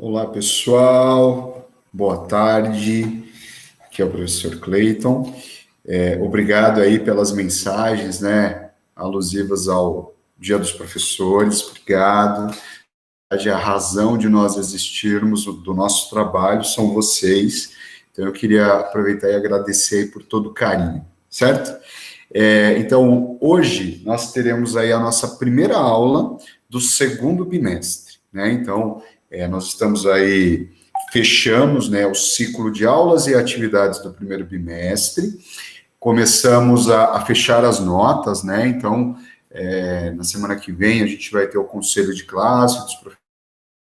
Olá, pessoal. Boa tarde. Aqui é o professor Clayton. Obrigado aí pelas mensagens, né, alusivas ao Dia dos Professores. Obrigado. A razão de nós existirmos, do nosso trabalho, são vocês. Então, eu queria aproveitar e agradecer aí por todo o carinho, certo? Então, hoje nós teremos aí a nossa primeira aula do segundo bimestre, né? Então, nós estamos aí, fechamos, né, o ciclo de aulas e atividades do primeiro bimestre, começamos a fechar as notas, né? Então, na semana que vem a gente vai ter o conselho de classe, dos professores,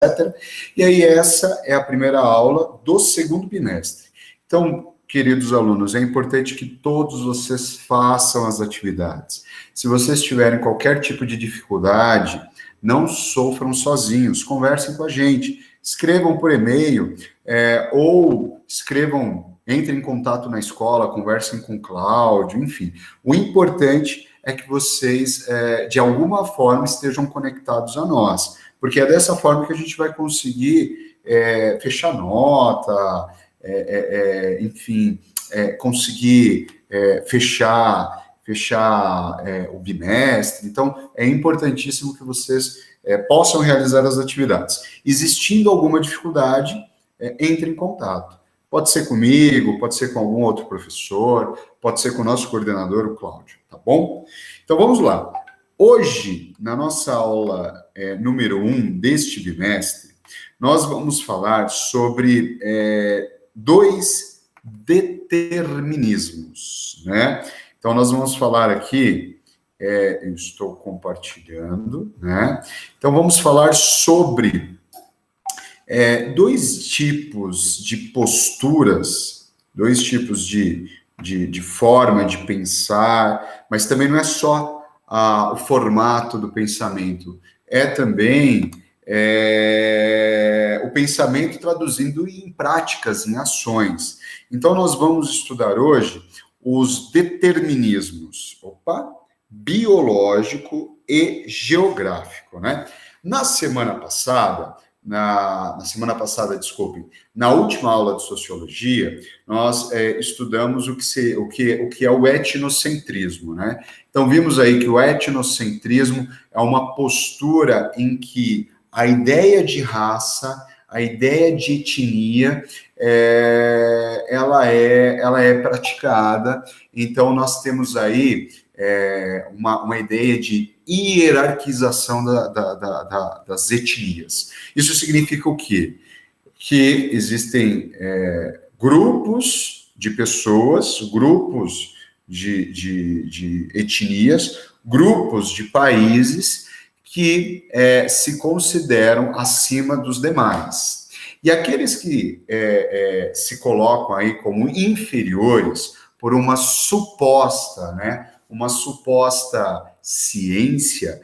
etc. E aí essa é a primeira aula do segundo bimestre. Então, queridos alunos, é importante que todos vocês façam as atividades. Se vocês tiverem qualquer tipo de dificuldade, não sofram sozinhos, conversem com a gente, escrevam por e-mail, ou escrevam, entrem em contato na escola, conversem com o Cláudio, enfim. O importante é que vocês, de alguma forma, estejam conectados a nós, porque é dessa forma que a gente vai conseguir fechar nota, enfim, conseguir fechar o bimestre. Então, é importantíssimo que vocês possam realizar as atividades. Existindo alguma dificuldade, entre em contato. Pode ser comigo, pode ser com algum outro professor, pode ser com o nosso coordenador, o Cláudio, tá bom? Então, vamos lá. Hoje, na nossa aula número 1 deste bimestre, nós vamos falar sobre dois determinismos, né? Então, nós vamos falar aqui, eu estou compartilhando, né? Então, vamos falar sobre dois tipos de posturas, dois tipos de forma de pensar, mas também não é só o formato do pensamento, é também o pensamento traduzindo em práticas, em ações. Então, nós vamos estudar hoje os determinismos, biológico e geográfico, né? Na semana passada, desculpem, na última aula de sociologia, nós estudamos o que é o etnocentrismo, né? Então, vimos aí que o etnocentrismo é uma postura em que a ideia de raça, a ideia de etnia, ela é praticada. Então, nós temos aí uma ideia de hierarquização das etnias. Isso significa o quê? Que existem grupos de pessoas, grupos de etnias, grupos de países que se consideram acima dos demais. E aqueles que se colocam aí como inferiores por uma suposta ciência,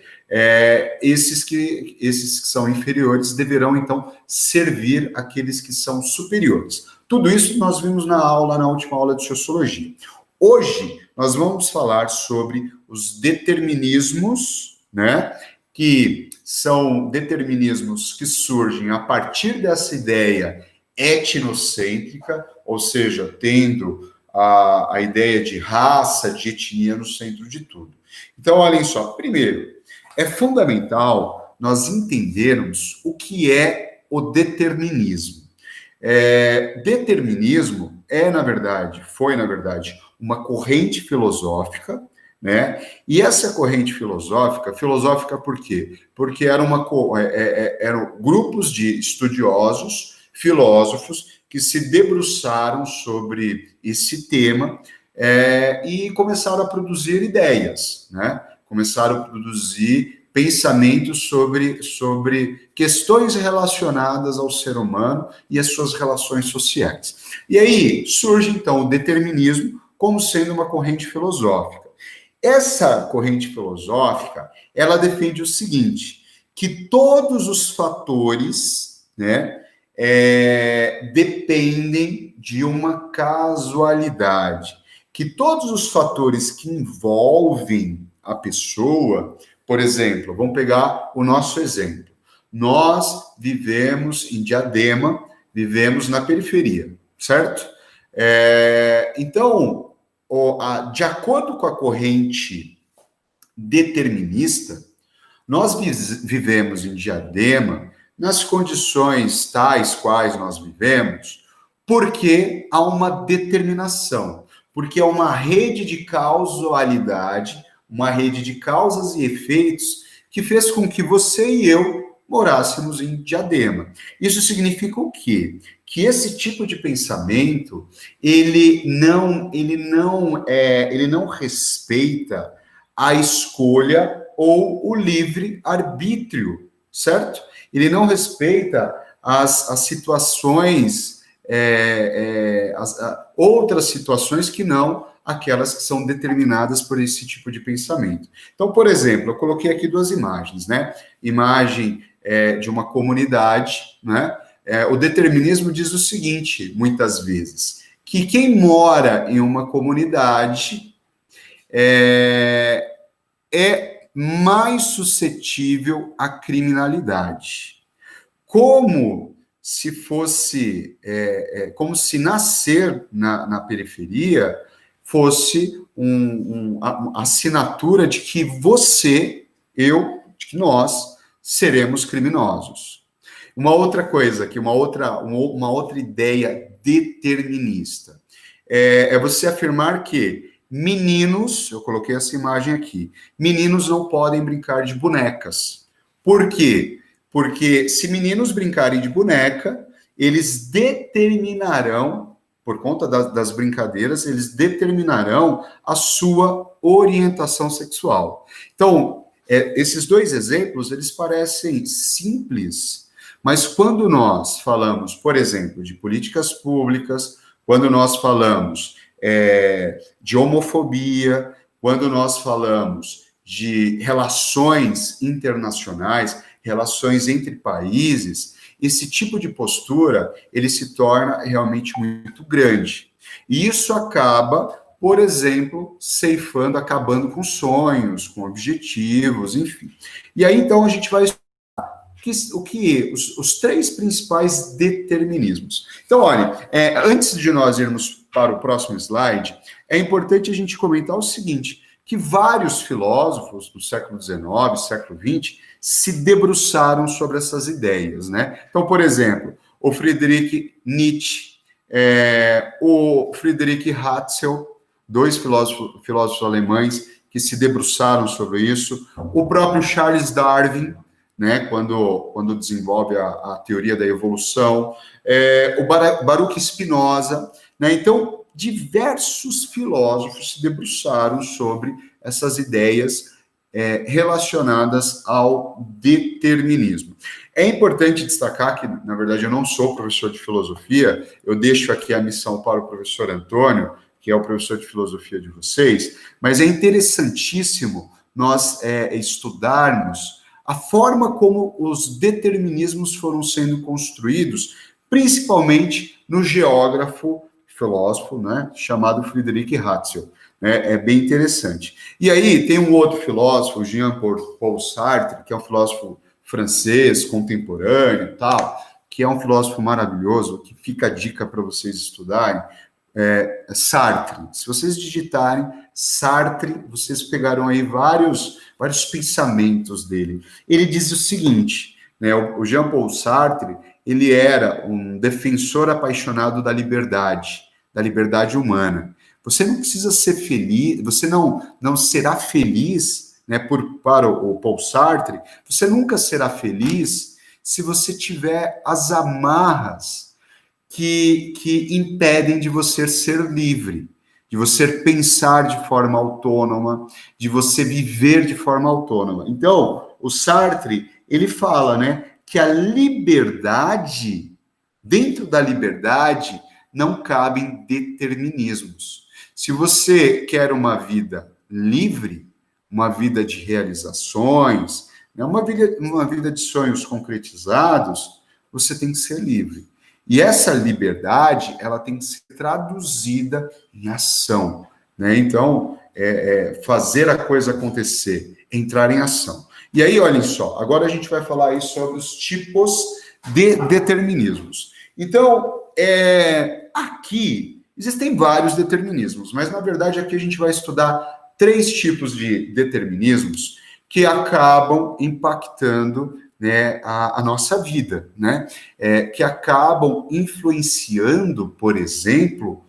esses que são inferiores deverão, então, servir aqueles que são superiores. Tudo isso nós vimos na última aula de sociologia. Hoje, nós vamos falar sobre os determinismos, né, que são determinismos que surgem a partir dessa ideia etnocêntrica, ou seja, tendo a ideia de raça, de etnia no centro de tudo. Então, olhem só, primeiro, é fundamental nós entendermos o que é o determinismo. Determinismo foi, na verdade, uma corrente filosófica, né? E essa corrente filosófica por quê? Porque eram grupos de estudiosos, filósofos, que se debruçaram sobre esse tema e começaram a produzir ideias, né? Começaram a produzir pensamentos sobre questões relacionadas ao ser humano e as suas relações sociais. E aí surge, então, o determinismo como sendo uma corrente filosófica. Essa corrente filosófica, ela defende o seguinte, que todos os fatores, né, dependem de uma casualidade, que todos os fatores que envolvem a pessoa, por exemplo, vamos pegar o nosso exemplo. nós vivemos em Diadema, vivemos na periferia, certo? Então, de acordo com a corrente determinista, nós vivemos em Diadema nas condições tais quais nós vivemos, porque há uma determinação, porque há uma rede de causalidade, uma rede de causas e efeitos que fez com que você e eu morássemos em Diadema. Isso significa o quê? Que esse tipo de pensamento, ele não respeita a escolha ou o livre-arbítrio, certo? Ele não respeita as situações, outras situações que não aquelas que são determinadas por esse tipo de pensamento. Então, por exemplo, eu coloquei aqui duas imagens, né? Imagem de uma comunidade, né? O determinismo diz o seguinte, muitas vezes, que quem mora em uma comunidade é mais suscetível à criminalidade. Como se fosse, como se nascer na periferia fosse a assinatura de que você, eu, de que nós seremos criminosos. Uma outra coisa, uma outra ideia determinista, é você afirmar que meninos, eu coloquei essa imagem aqui, meninos não podem brincar de bonecas. Por quê? Porque se meninos brincarem de boneca, eles determinarão, por conta das brincadeiras, eles determinarão a sua orientação sexual. Então, esses dois exemplos, eles parecem simples, mas quando nós falamos, por exemplo, de políticas públicas, quando nós falamos de homofobia, quando nós falamos de relações internacionais, relações entre países, esse tipo de postura, ele se torna realmente muito grande. E isso acaba, por exemplo, acabando com sonhos, com objetivos, enfim. E aí, então, a gente vai os três principais determinismos. Então, olha, antes de nós irmos para o próximo slide, é importante a gente comentar o seguinte, que vários filósofos do século XIX, século XX, se debruçaram sobre essas ideias, né? Então, por exemplo, o Friedrich Nietzsche, o Friedrich Hatzel, dois filósofos alemães que se debruçaram sobre isso, o próprio Charles Darwin, né, quando desenvolve a teoria da evolução, o Baruch Spinoza, né? Então, diversos filósofos se debruçaram sobre essas ideias relacionadas ao determinismo. É importante destacar que, na verdade, eu não sou professor de filosofia, eu deixo aqui a missão para o professor Antônio, que é o professor de filosofia de vocês, mas é interessantíssimo nós estudarmos a forma como os determinismos foram sendo construídos, principalmente no filósofo, né, chamado Friedrich Hatzel. É bem interessante. E aí tem um outro filósofo, Jean-Paul Sartre, que é um filósofo francês, contemporâneo, tal, que é um filósofo maravilhoso, que fica a dica para vocês estudarem, Sartre. Se vocês digitarem Sartre, vocês pegarão aí vários pensamentos dele. Ele diz o seguinte, né, o Jean-Paul Sartre, ele era um defensor apaixonado da liberdade humana. Você não precisa ser feliz, você não será feliz, né, para o Paul Sartre, você nunca será feliz se você tiver as amarras que impedem de você ser livre, de você pensar de forma autônoma, de você viver de forma autônoma. Então, o Sartre, ele fala, né, que a liberdade, dentro da liberdade, não cabem determinismos. Se você quer uma vida livre, uma vida de realizações, né, uma vida de sonhos concretizados, você tem que ser livre. E essa liberdade, ela tem que ser traduzida em ação, né? Então, fazer a coisa acontecer, entrar em ação. E aí, olhem só, agora a gente vai falar aí sobre os tipos de determinismos. Então, aqui existem vários determinismos, mas na verdade aqui a gente vai estudar 3 tipos de determinismos que acabam impactando, né, a nossa vida, né? Que acabam influenciando, por exemplo,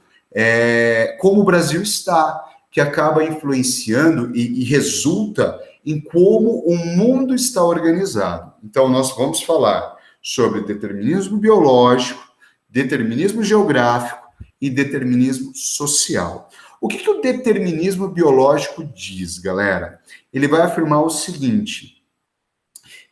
como o Brasil está, que acaba influenciando e resulta em como o mundo está organizado. Então, nós vamos falar sobre determinismo biológico, determinismo geográfico e determinismo social. O que o determinismo biológico diz, galera? Ele vai afirmar o seguinte,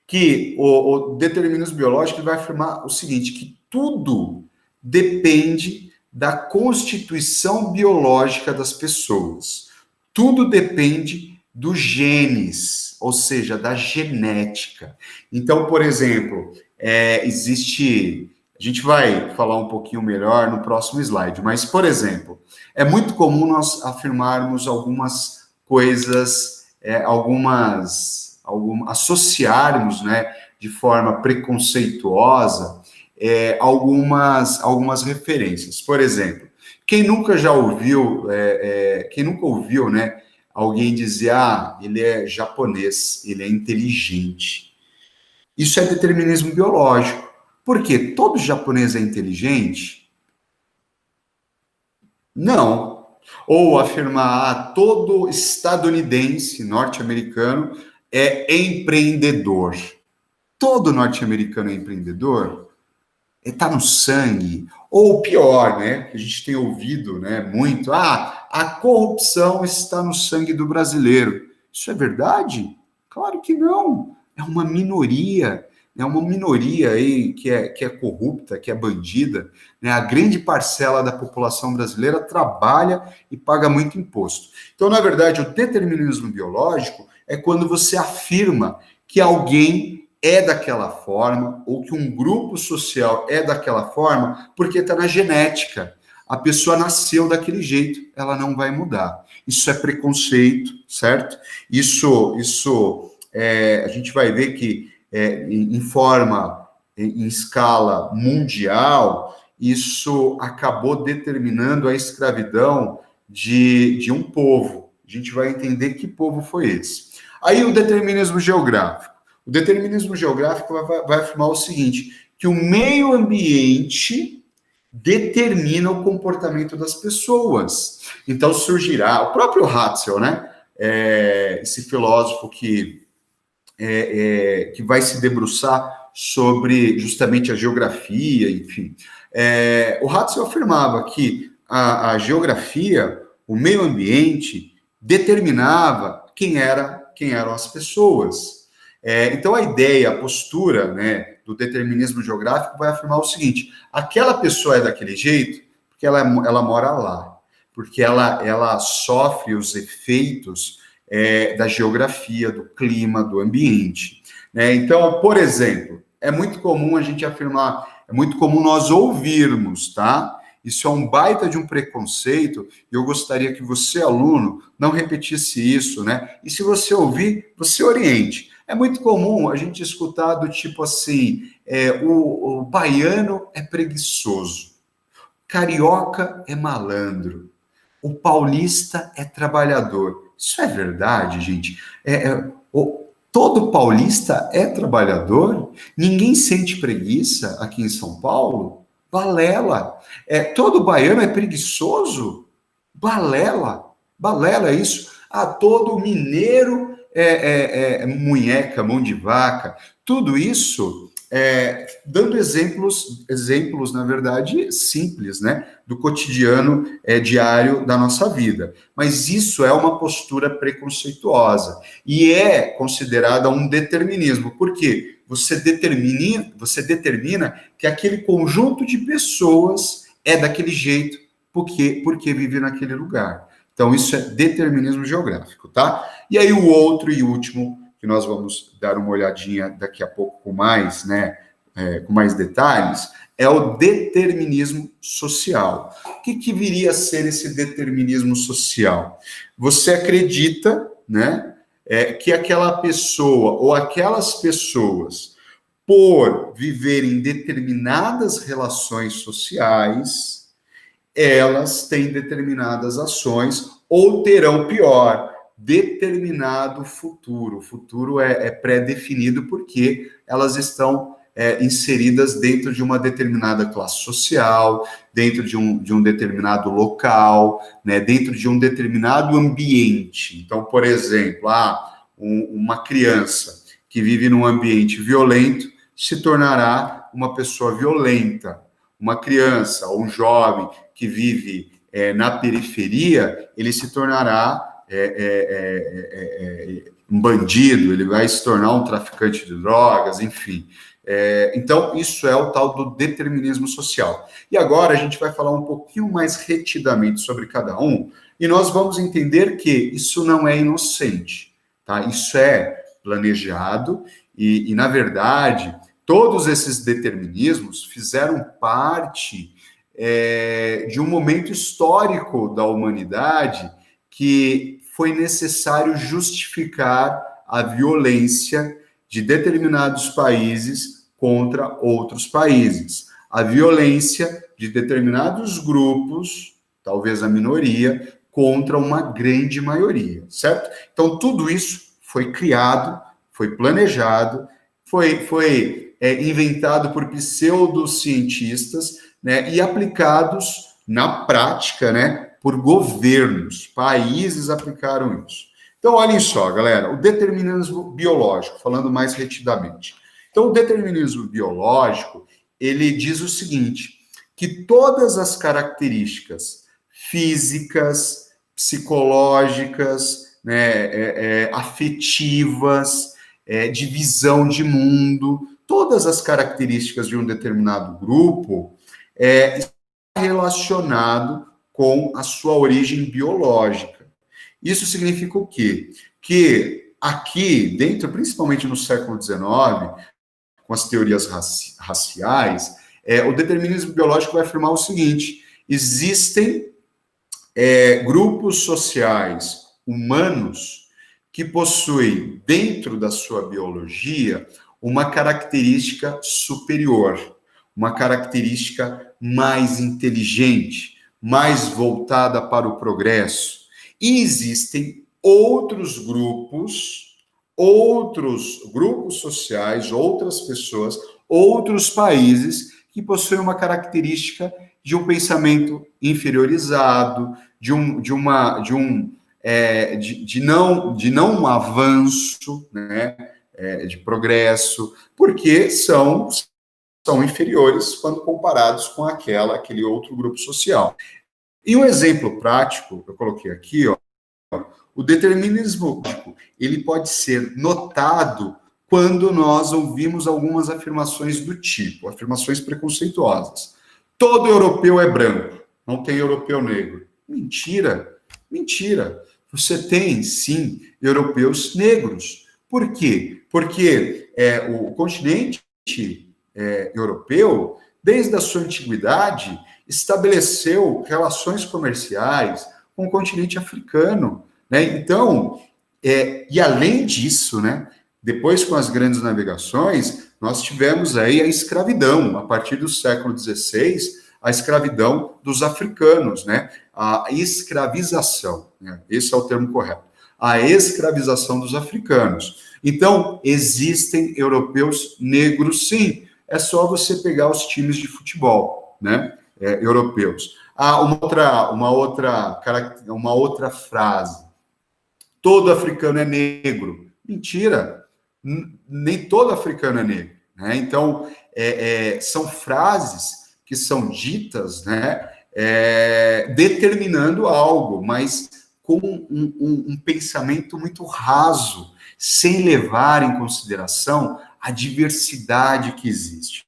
que o determinismo biológico vai afirmar o seguinte, que tudo depende da constituição biológica das pessoas. Tudo depende dos genes, ou seja, da genética. Então, por exemplo, existe... A gente vai falar um pouquinho melhor no próximo slide, mas, por exemplo, é muito comum nós afirmarmos algumas coisas, associarmos, né, de forma preconceituosa, algumas referências. Por exemplo, quem nunca ouviu, né, alguém dizer, ele é japonês, ele é inteligente. Isso é determinismo biológico. Por quê? Todo japonês é inteligente? Não. Ou afirmar, todo estadunidense, norte-americano, é empreendedor. Todo norte-americano é empreendedor? Está no sangue. Ou pior, né? Que a gente tem ouvido, né, muito, a corrupção está no sangue do brasileiro. Isso é verdade? Claro que não. É uma minoria. É uma minoria aí que é corrupta, que é bandida, né? A grande parcela da população brasileira trabalha e paga muito imposto. Então, na verdade, o determinismo biológico é quando você afirma que alguém é daquela forma, ou que um grupo social é daquela forma, porque está na genética. A pessoa nasceu daquele jeito, ela não vai mudar. Isso é preconceito, certo? Isso a gente vai ver que em escala mundial, isso acabou determinando a escravidão de um povo. A gente vai entender que povo foi esse. Aí o determinismo geográfico. O determinismo geográfico vai afirmar o seguinte, que o meio ambiente determina o comportamento das pessoas. Então surgirá, o próprio Hatzel, né? Esse filósofo que vai se debruçar sobre justamente a geografia, enfim. O Hatzel afirmava que a geografia, o meio ambiente, determinava quem eram as pessoas. Então, a ideia, a postura, né, do determinismo geográfico vai afirmar o seguinte, aquela pessoa é daquele jeito porque ela mora lá, porque ela sofre os efeitos da geografia, do clima, do ambiente. Né? Então, por exemplo, é muito comum a gente afirmar, é muito comum nós ouvirmos, tá? Isso é um baita de um preconceito, e eu gostaria que você, aluno, não repetisse isso, né? E se você ouvir, você oriente. É muito comum a gente escutar do tipo assim, o baiano é preguiçoso, carioca é malandro, o paulista é trabalhador. Isso é verdade, gente? Todo paulista é trabalhador? Ninguém sente preguiça aqui em São Paulo? Balela. Todo baiano é preguiçoso? Balela. Balela isso. Todo mineiro munheca, mão de vaca. Tudo isso dando exemplos, na verdade, simples, né? Do cotidiano diário da nossa vida. Mas isso é uma postura preconceituosa e é considerada um determinismo. Por quê? Você determina que aquele conjunto de pessoas é daquele jeito porque vive naquele lugar. Então, isso é determinismo geográfico, tá? E aí, o outro e último, que nós vamos dar uma olhadinha daqui a pouco com mais, né, com mais detalhes, é o determinismo social. O que viria a ser esse determinismo social? Você acredita, né, que aquela pessoa ou aquelas pessoas, por viverem determinadas relações sociais, elas têm determinadas ações ou terão, pior, determinado futuro. O futuro é pré-definido porque elas estão inseridas dentro de uma determinada classe social, dentro de um determinado local, né, dentro de um determinado ambiente. Então, por exemplo, uma criança que vive num ambiente violento se tornará uma pessoa violenta. Uma criança ou um jovem que vive na periferia, ele se tornará um bandido, ele vai se tornar um traficante de drogas, enfim. Então, isso é o tal do determinismo social. E agora a gente vai falar um pouquinho mais retidamente sobre cada um, e nós vamos entender que isso não é inocente, tá? Isso é planejado, e na verdade, todos esses determinismos fizeram parte de um momento histórico da humanidade que foi necessário justificar a violência de determinados países contra outros países, a violência de determinados grupos, talvez a minoria, contra uma grande maioria, certo? Então, tudo isso foi criado, foi planejado, foi inventado por pseudocientistas, né, e aplicados na prática, né, por governos, países aplicaram isso. Então, olhem só, galera, o determinismo biológico, falando mais retidamente. Então, o determinismo biológico, ele diz o seguinte, que todas as características físicas, psicológicas, né, afetivas, de visão de mundo, todas as características de um determinado grupo está relacionado com a sua origem biológica. Isso significa o quê? Que aqui, dentro, principalmente no século XIX, com as teorias raciais, o determinismo biológico vai afirmar o seguinte: existem grupos sociais humanos que possuem, dentro da sua biologia, uma característica superior, uma característica mais inteligente, mais voltada para o progresso. E existem outros grupos sociais, outras pessoas, outros países que possuem uma característica de um pensamento inferiorizado, de não um avanço, né, de progresso, porque são inferiores quando comparados com aquele outro grupo social. E um exemplo prático, eu coloquei aqui, ó, o determinismo, ele pode ser notado quando nós ouvimos algumas afirmações do tipo, afirmações preconceituosas. Todo europeu é branco, não tem europeu negro. Mentira, mentira. Você tem, sim, europeus negros. Por quê? Porque o continente europeu, desde a sua antiguidade, estabeleceu relações comerciais com o continente africano, né? Então, e além disso, né, depois com as grandes navegações, nós tivemos aí a escravidão, a partir do século XVI, a escravidão dos africanos, né? A escravização, né? Esse é o termo correto. A escravização dos africanos. Então, existem europeus negros, sim. É só você pegar os times de futebol, né? Europeus. Uma outra frase. Todo africano é negro. Mentira. Nem todo africano é negro, né? Então, são frases que são ditas, né, determinando algo, mas com um pensamento muito raso, sem levar em consideração a diversidade que existe.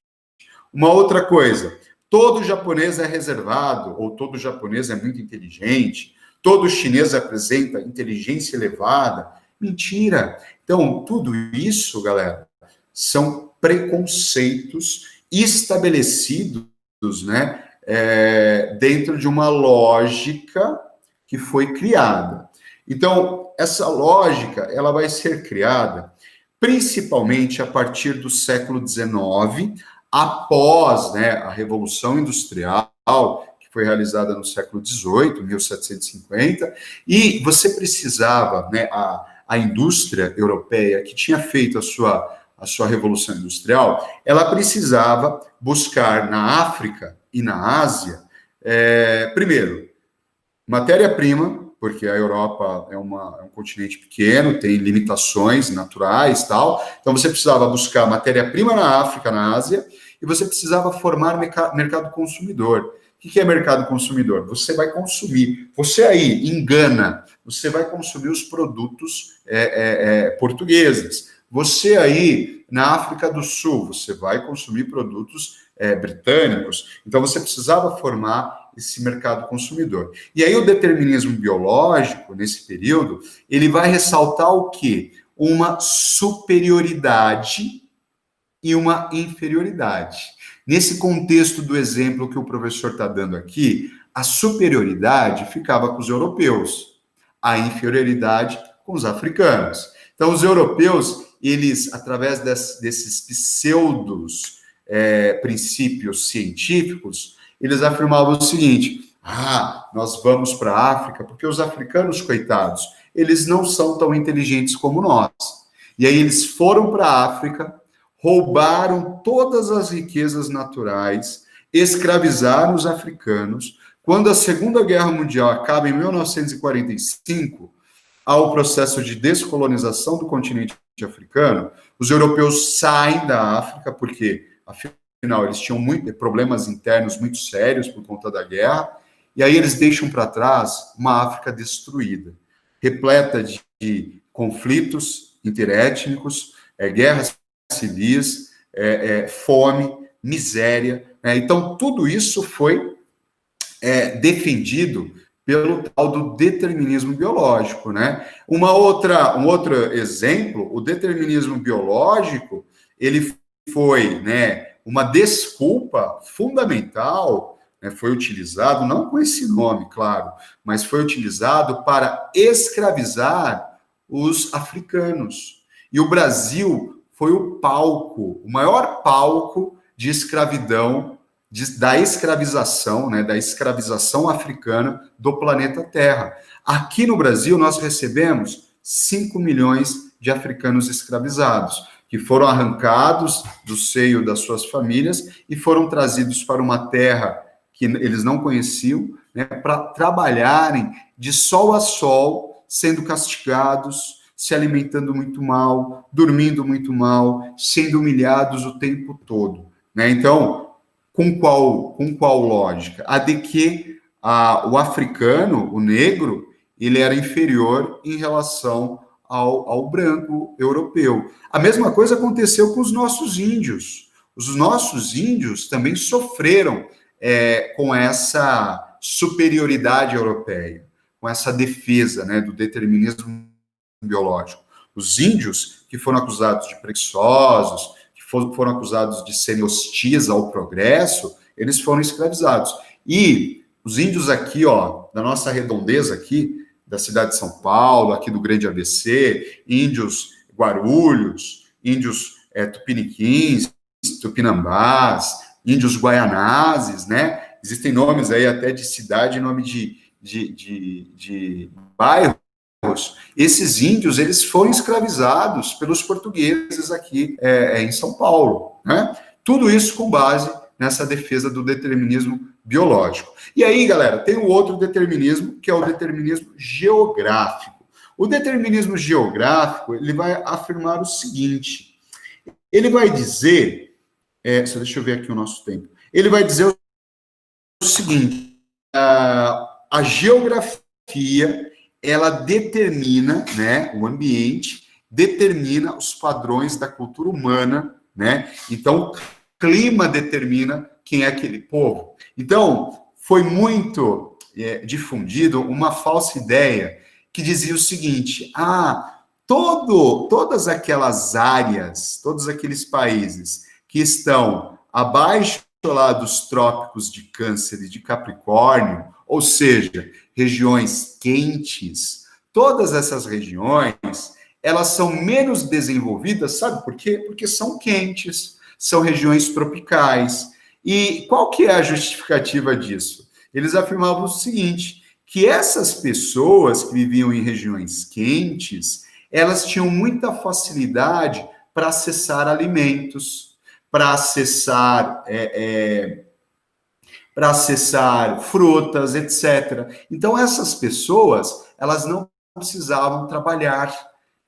Uma outra coisa, todo japonês é reservado, ou todo japonês é muito inteligente, todo chinês apresenta inteligência elevada. Mentira. Então, tudo isso, galera, são preconceitos estabelecidos, né, dentro de uma lógica que foi criada. Então, essa lógica ela vai ser criada principalmente a partir do século XIX, após, né, a Revolução Industrial, que foi realizada no século XVIII, 1750, e você precisava, né, a indústria europeia, que tinha feito a sua Revolução Industrial, ela precisava buscar na África e na Ásia, primeiro, matéria-prima, porque a Europa é um continente pequeno, tem limitações naturais e tal. Então, você precisava buscar matéria-prima na África, na Ásia, e você precisava formar mercado consumidor. O que é mercado consumidor? Você vai consumir. Você aí, em Gana, você vai consumir os produtos portugueses. Você aí, na África do Sul, você vai consumir produtos britânicos. Então, você precisava formar esse mercado consumidor. E aí o determinismo biológico, nesse período, ele vai ressaltar o quê? Uma superioridade e uma inferioridade. Nesse contexto do exemplo que o professor está dando aqui, a superioridade ficava com os europeus, a inferioridade com os africanos. Então, os europeus, eles, através desses pseudos princípios científicos, eles afirmavam o seguinte: nós vamos para a África porque os africanos, coitados, eles não são tão inteligentes como nós. E aí eles foram para a África, roubaram todas as riquezas naturais, escravizaram os africanos. Quando a Segunda Guerra Mundial acaba em 1945, há o processo de descolonização do continente africano, os europeus saem da África porque, afinal, eles tinham problemas internos muito sérios por conta da guerra, e aí eles deixam para trás uma África destruída, repleta de conflitos interétnicos, guerras civis, fome, miséria. Então, tudo isso foi defendido pelo tal do determinismo biológico, né? Um outro exemplo, o determinismo biológico, ele foi, né, uma desculpa fundamental, né, foi utilizado, não com esse nome, claro, mas foi utilizado para escravizar os africanos. E o Brasil foi o palco, o maior palco de escravidão, da escravização, né, da escravização africana do planeta Terra. Aqui no Brasil, nós recebemos 5 milhões de africanos escravizados, que foram arrancados do seio das suas famílias e foram trazidos para uma terra que eles não conheciam, né, para trabalharem de sol a sol, sendo castigados, se alimentando muito mal, dormindo muito mal, sendo humilhados o tempo todo, né? Então, com qual lógica? A de que o africano, o negro, ele era inferior em relação ao branco europeu. A mesma coisa aconteceu com os nossos índios. Os nossos índios também sofreram com essa superioridade europeia, com essa defesa, né, do determinismo biológico. Os índios que foram acusados de preguiçosos, que foram acusados de serem hostis ao progresso, eles foram escravizados. E os índios aqui, ó, da nossa redondeza aqui, da cidade de São Paulo, aqui do Grande ABC, índios Guarulhos, índios Tupiniquins, Tupinambás, índios Guaianazes, né? Existem nomes aí até de cidade, nome de bairro. Esses índios, eles foram escravizados pelos portugueses aqui em São Paulo, né? Tudo isso com base nessa defesa do determinismo biológico. E aí, galera, tem um outro determinismo, que é o determinismo geográfico. O determinismo geográfico, ele vai afirmar o seguinte, ele vai dizer, só deixa eu ver aqui o nosso tempo, ele vai dizer o seguinte, a geografia, ela determina, né, o ambiente, determina os padrões da cultura humana, né? Então, o clima determina quem é aquele povo. Então, foi muito difundido uma falsa ideia que dizia o seguinte: todas aquelas áreas, todos aqueles países que estão abaixo lá dos trópicos de Câncer e de Capricórnio, ou seja, regiões quentes, todas essas regiões, elas são menos desenvolvidas, sabe por quê? Porque são quentes, são regiões tropicais. E qual que é a justificativa disso? Eles afirmavam o seguinte, que essas pessoas que viviam em regiões quentes, elas tinham muita facilidade para acessar alimentos, para acessar frutas, etc. Então, essas pessoas, elas não precisavam trabalhar,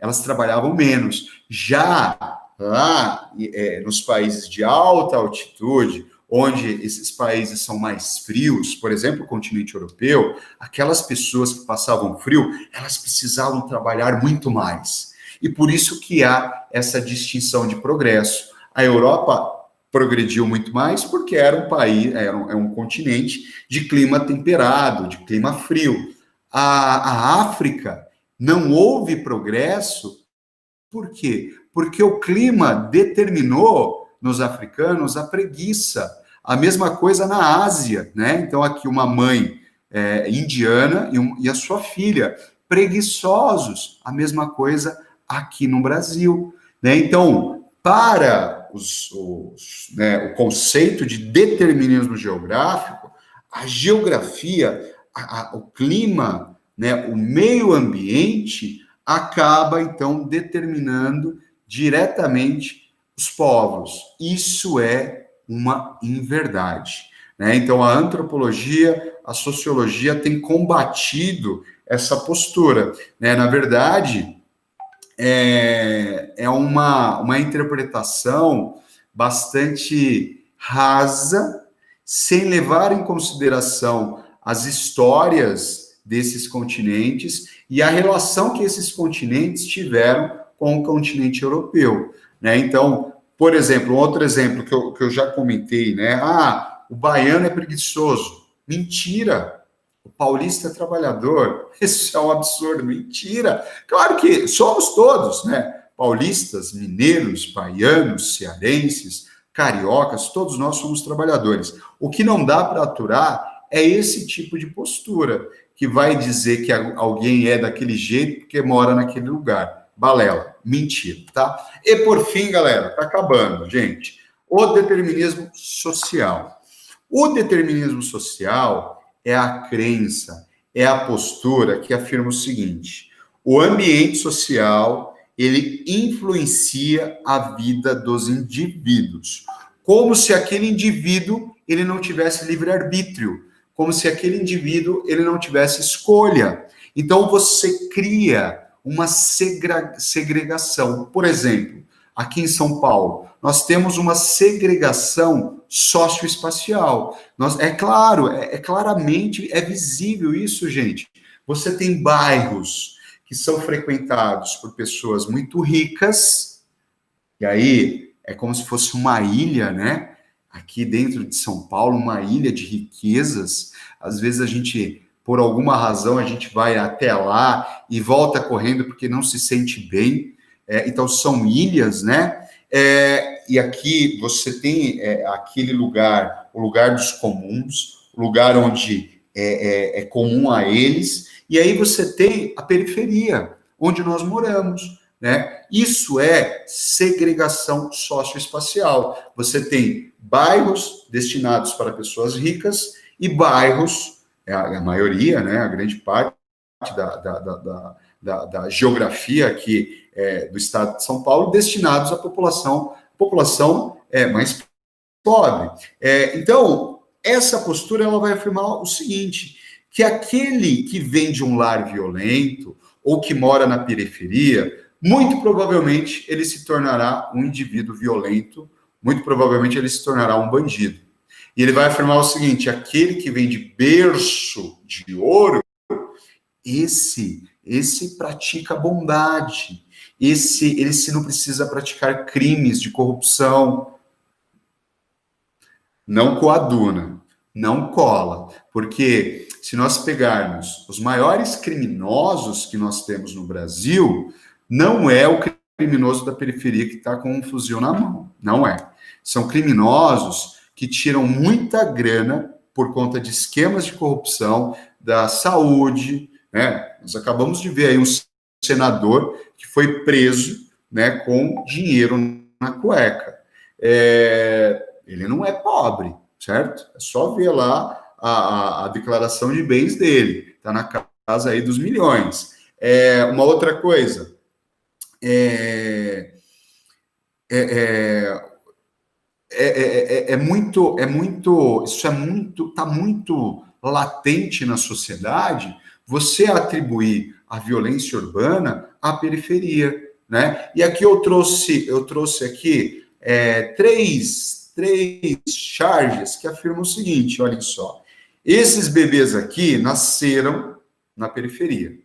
elas trabalhavam menos. Já lá, nos países de alta altitude, onde esses países são mais frios, por exemplo, o continente europeu, aquelas pessoas que passavam frio, elas precisavam trabalhar muito mais. E por isso que há essa distinção de progresso. A Europa progrediu muito mais porque era um país, é um continente de clima temperado, de clima frio. A África não houve progresso, por quê? Porque o clima determinou nos africanos a preguiça. A mesma coisa na Ásia, né? Então, aqui uma mãe indiana e a sua filha, preguiçosos. A mesma coisa aqui no Brasil, né? Então, para o conceito de determinismo geográfico, a geografia, o clima, né, o meio ambiente acaba, então, determinando diretamente os povos. Isso é uma inverdade, né? Então, a antropologia, a sociologia têm combatido essa postura, né? Na verdade, é uma interpretação bastante rasa, sem levar em consideração as histórias desses continentes e a relação que esses continentes tiveram com o continente europeu, né? Então, por exemplo, um outro exemplo que eu já comentei, né? O baiano é preguiçoso. Mentira! O paulista é trabalhador. Isso é um absurdo, mentira. Claro que somos todos, né? Paulistas, mineiros, baianos, cearenses, cariocas, todos nós somos trabalhadores. O que não dá para aturar é esse tipo de postura, que vai dizer que alguém é daquele jeito porque mora naquele lugar. Balela, mentira, tá? E por fim, galera, tá acabando, gente. O determinismo social. O determinismo social é a crença, é a postura que afirma o seguinte: o ambiente social, ele influencia a vida dos indivíduos, como se aquele indivíduo ele não tivesse livre-arbítrio, como se aquele indivíduo ele não tivesse escolha. Então você cria uma segregação. Por exemplo, aqui em São Paulo, nós temos uma segregação socioespacial. É claro, claramente, é visível isso, gente. Você tem bairros que são frequentados por pessoas muito ricas, e aí é como se fosse uma ilha, né? Aqui dentro de São Paulo, uma ilha de riquezas. Às vezes a gente, por alguma razão, a gente vai até lá e volta correndo porque não se sente bem. Então são ilhas, né? E aqui você tem aquele lugar, o lugar dos comuns, o lugar onde é comum a eles, e aí você tem a periferia, onde nós moramos, né? Isso é segregação socioespacial. Você tem bairros destinados para pessoas ricas e bairros, a maioria, né, a grande parte da geografia aqui do estado de São Paulo, destinados à população mais pobre. Então, essa postura ela vai afirmar o seguinte, que aquele que vem de um lar violento ou que mora na periferia, muito provavelmente ele se tornará um indivíduo violento, muito provavelmente ele se tornará um bandido. E ele vai afirmar o seguinte, aquele que vem de berço de ouro, esse pratica bondade, esse não precisa praticar crimes de corrupção, não coaduna, não cola, porque se nós pegarmos os maiores criminosos que nós temos no Brasil, não é o criminoso da periferia que está com um fuzil na mão, não é. São criminosos que tiram muita grana por conta de esquemas de corrupção da saúde, né, Nós acabamos de ver aí um senador que foi preso, né, com dinheiro na cueca. Ele não é pobre, certo? É só ver lá a declaração de bens dele, está na casa aí dos milhões. Uma outra coisa, está muito latente na sociedade você atribuir a violência urbana à periferia, né? E aqui eu trouxe aqui três charges que afirmam o seguinte, olhem só, esses bebês aqui nasceram na periferia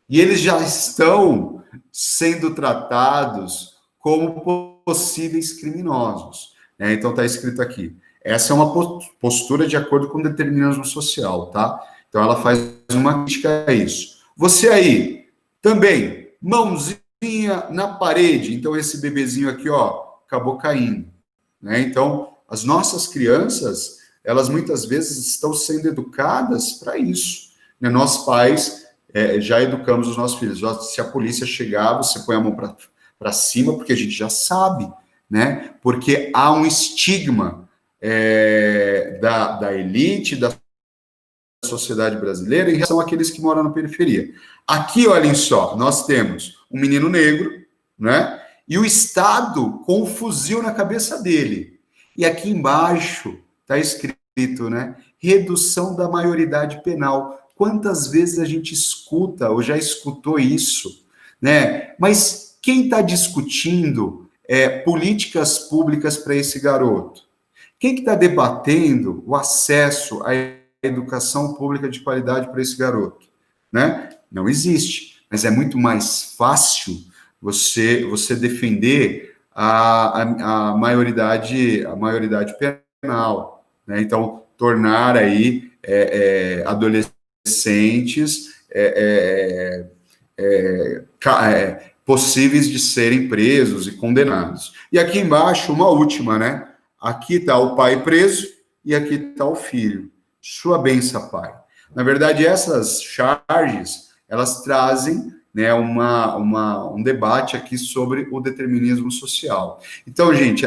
e eles já estão sendo tratados como possíveis criminosos. Então está escrito aqui. Essa é uma postura de acordo com o determinismo social, tá? Então ela faz uma crítica a isso. Você aí, também, mãozinha na parede. Então esse bebezinho aqui, ó, acabou caindo. Né? Então, as nossas crianças, elas muitas vezes estão sendo educadas para isso. Né? Nós pais já educamos os nossos filhos. Se a polícia chegar, você põe a mão para cima, porque a gente já sabe, né? Porque há um estigma da elite, da sociedade brasileira em relação àqueles que moram na periferia. Aqui, olhem só, nós temos um menino negro, né? E o Estado com um fuzil na cabeça dele. E aqui embaixo está escrito, né? Redução da maioridade penal. Quantas vezes a gente escuta ou já escutou isso, né? Mas quem está discutindo políticas públicas para esse garoto? Quem que está debatendo o acesso à educação pública de qualidade para esse garoto? Né? Não existe. Mas é muito mais fácil você defender a maioridade penal. Né? Então, tornar aí adolescentes possíveis de serem presos e condenados. E aqui embaixo, uma última, né? Aqui está o pai preso e aqui está o filho. Sua benção, pai. Na verdade, essas charges, elas trazem, né, um debate aqui sobre o determinismo social. Então, gente,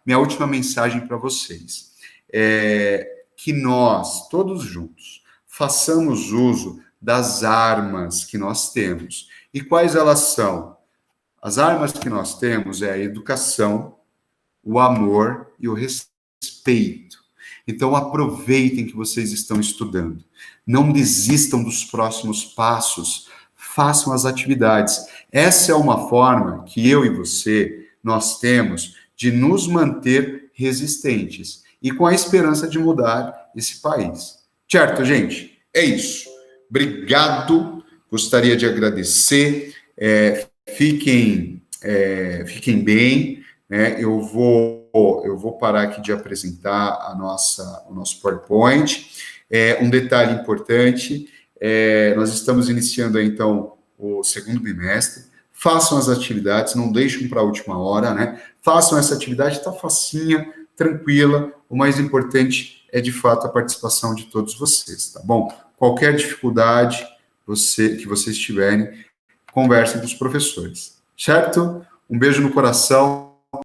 minha última mensagem para vocês é que nós, todos juntos, façamos uso das armas que nós temos. E quais elas são? As armas que nós temos é a educação, o amor e o respeito. Então, aproveitem que vocês estão estudando. Não desistam dos próximos passos. Façam as atividades. Essa é uma forma que eu e você, nós temos de nos manter resistentes e com a esperança de mudar esse país. Certo, gente? É isso. Obrigado. Gostaria de agradecer. Fiquem bem. Eu vou parar aqui de apresentar o nosso PowerPoint. Um detalhe importante, nós estamos iniciando aí, então, o segundo bimestre. Façam as atividades, não deixem para a última hora, né? Façam essa atividade, está facinha, tranquila. O mais importante é, de fato, a participação de todos vocês, tá bom? Qualquer dificuldade que vocês tiverem, conversem com os professores, certo? Um beijo no coração.